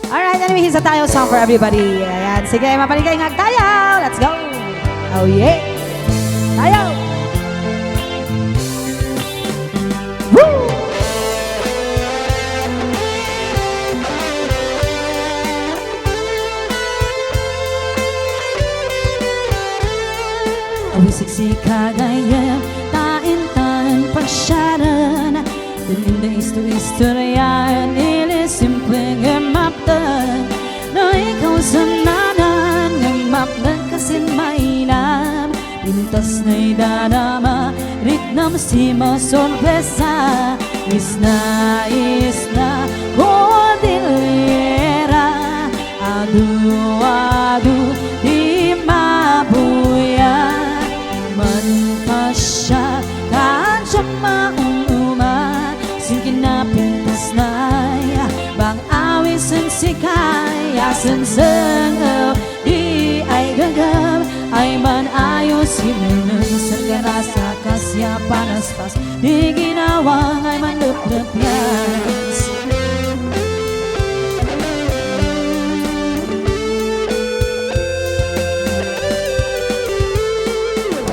Alright, anyway, hisa tayo song for everybody. Ayan, sige, mapaligay-ingag tayo. Let's go. Oh yeah. Tayo. Woo! Awisik-sik kagayam, tain-tain pasyaran. Dalinda isto-istoryan, simpleng mapdan na ikaw sananan ng mapdan kasi mainam pintas na idanama ritnam si masorpresa isna cordillera adu di mabuya manpasya kansa maunuma singkin na pintas na bang awis ang sikay asan sengaw di ay gagam ay man ayos himunang sa karasa kasya panaspas di ginawa ay man luplapyas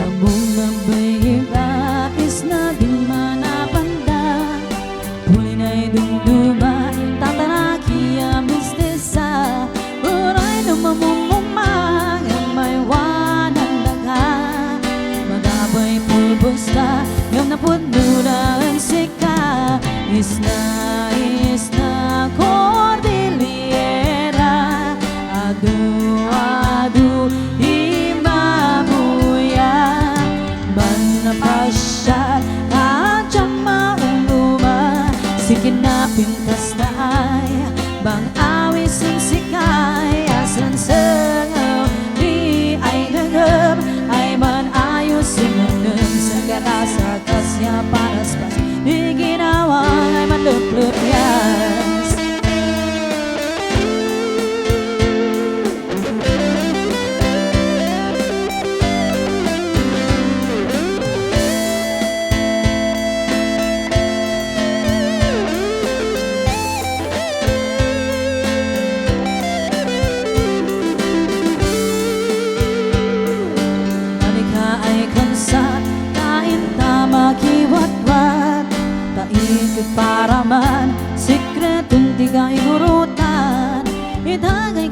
among nabayira is na di manapanda puli na'y dumduma mamumumang ang may wanan daga magabay pulbusta yung napuno na ang sika isna cordillera adu di mabuya manapasya kadyang mauluma sikin na pintas na ay bang awis ang sikay sengaw di ay nagam ay man ayos sinunod sa karasa kasya paraspas di ginawa ay man luplupyas makiwat-wat taikot para man sikretong di kaihurutan itagay